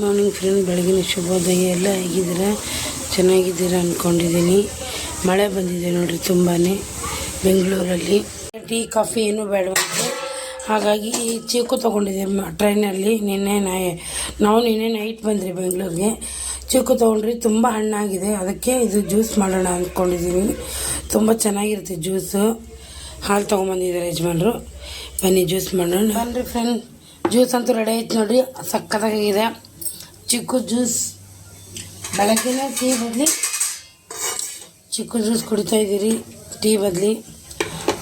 Morning friend, ಬೆಳಗಿನ ಶುಭೋದಯ. ಎಲ್ಲ ಹೇಗಿದ್ದೀರಾ? ಚೆನ್ನಾಗಿದ್ದೀರಾ ಅಂದ್ಕೊಂಡಿದ್ದೀನಿ. ಮಳೆ ಬಂದಿದೆ ನೋಡಿರಿ ತುಂಬಾ ಬೆಂಗಳೂರಲ್ಲಿ. ಟೀ ಕಾಫಿ ಏನೂ ಬೇಡವಂತೆ, ಹಾಗಾಗಿ ಚೀಕು ತೊಗೊಂಡಿದ್ದೆ ಟ್ರೈನಲ್ಲಿ. ನಿನ್ನೆ ನೈಟ್ ಬಂದ್ರಿ ಬೆಂಗಳೂರಿಗೆ. ಚೀಕು ತೊಗೊಂಡ್ರಿ, ತುಂಬ ಹಣ್ಣಾಗಿದೆ. ಅದಕ್ಕೆ ಇದು ಜ್ಯೂಸ್ ಮಾಡೋಣ ಅಂದ್ಕೊಂಡಿದ್ದೀನಿ. ತುಂಬ ಚೆನ್ನಾಗಿರುತ್ತೆ ಜ್ಯೂಸು. ಹಾಲು ತೊಗೊಂಬಂದಿದ್ದಾರೆ ಯಜಮಾನ್ರು. ಬನ್ನಿ ಜ್ಯೂಸ್ ಮಾಡೋಣ. ಬನ್ನಿರಿ ಫ್ರೆಂಡ್, ಜ್ಯೂಸ್ ಅಂತೂ ರೆಡಿ ಆಯ್ತು ನೋಡಿರಿ, ಸಕ್ಕತ್ತಾಗಿದೆ ಚಿಕ್ಕು ಜ್ಯೂಸ್. ಬೆಳಗ್ಗೆನ ಟೀ ಬದಲಿ ಚಿಕ್ಕು ಜ್ಯೂಸ್ ಕುಡಿತಾಯಿದ್ದೀರಿ, ಟೀ ಬದಲಿ.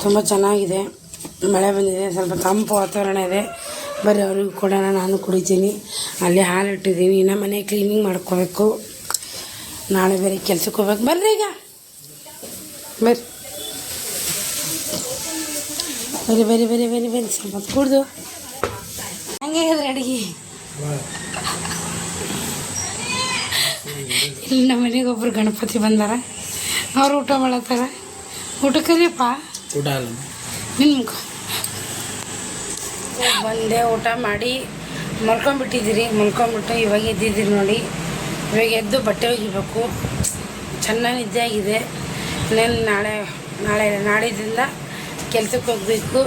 ತುಂಬ ಚೆನ್ನಾಗಿದೆ. ಮಳೆ ಬಂದಿದೆ, ಸ್ವಲ್ಪ ತಂಪು ವಾತಾವರಣ ಇದೆ. ಬರೀ ಅವ್ರಿಗೂ ಕೊಡೋಣ, ನಾನು ಕುಡಿತೀನಿ. ಅಲ್ಲಿ ಹಾಲು ಇಟ್ಟಿದ್ದೀನಿ, ಇನ್ನು ಮನೆ ಕ್ಲೀನಿಂಗ್ ಮಾಡ್ಕೋಬೇಕು. ನಾಳೆ ಬೇರೆ ಕೆಲ್ಸಕ್ಕೆ ಹೋಗ್ಬೇಕು. ಬರ್ರಿ ಈಗ, ಬರಿ ಸ್ವಲ್ಪ ಕುಡ್ದು ಹಂಗೆ ಅಡುಗೆ. ಇಲ್ಲಿ ನಮ್ಮ ಮನೆಗೆ ಒಬ್ರು ಗಣಪತಿ ಬಂದಾರ, ಅವ್ರು ಊಟ ಮಾಡತ್ತಾರ. ಊಟ ಕರಿಯಪ್ಪ, ಊಟ ಅಲ್ಲ ನಿನ್ನ ಮುಖ. ಬಂದೆ, ಊಟ ಮಾಡಿ ಮಲ್ಕೊಂಡ್ಬಿಟ್ಟಿದ್ದೀರಿ. ಮಲ್ಕೊಂಡ್ಬಿಟ್ಟು ಇವಾಗ ಎದ್ದಿದ್ದೀರಿ ನೋಡಿ. ಇವಾಗ ಎದ್ದು ಬಟ್ಟೆ ಒಗಿಬೇಕು. ಚೆನ್ನಾಗಿ ನಿದ್ದೆ ಆಗಿದೆ. ನಾಳಿದಿಂದ ಕೆಲ್ಸಕ್ಕೆ ಹೋಗಬೇಕು.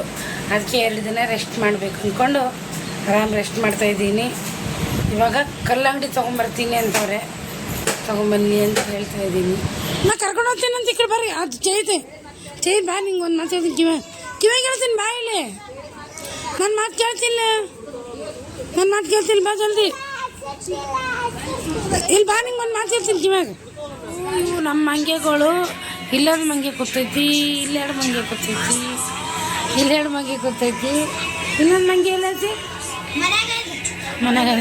ಅದಕ್ಕೆ 2 ದಿನ ರೆಸ್ಟ್ ಮಾಡಬೇಕು ಅಂದ್ಕೊಂಡು ಆರಾಮ್ ರೆಸ್ಟ್ ಮಾಡ್ತಾಯಿದ್ದೀನಿ. ಇವಾಗ ಕಲ್ಲಂಗಡಿ ತೊಗೊಂಬರ್ತೀನಿ ಅಂತವ್ರೆ, ತೊಗೊಂಬನ್ನಿ ಅಂತ ಹೇಳ್ತಾಯಿದ್ದೀನಿ. ನಾ ಕರ್ಕೊಂಡು ಹೋಗ್ತೀನಿ ಅಂತ. ಈ ಕಡೆ ಬರ್ರಿ, ಅದು ಚೈ ಬಾ, ನಿಂಗೆ ಒಂದು ಮಾತು ಹೇಳ್ತೀನಿ. ಕಿವಾಗ ಹೇಳ್ತೀನಿ ಬಾ. ಇಲ್ಲಿ ನನ್ನ ಮಾತು ಕೇಳ್ತಿಲ್ಲ, ಬಾ ಜಲ್ದಿ. ಇಲ್ಲಿ ಬಾ, ನಿಂಗೆ ಒಂದು ಮಾತು ಹೇಳ್ತೀನಿ ಕಿವಾಗ. ಇವು ನಮ್ಮ ಮಂಗೆಗಳು. ಇಲ್ಲೊಂದು ಮಂಗೆ ಕೂತೈತಿ, ಇಲ್ಲೆರಡು ಮಂಗೆ ಕೂತೈತಿ, ಇಲ್ಲೆರಡು ಮಂಗೆ ಕೂತೈತಿ. ಇನ್ನೊಂದು ಮಂಗೆ ಎಲ್ಲೈತಿ ಮನೆಗೆ.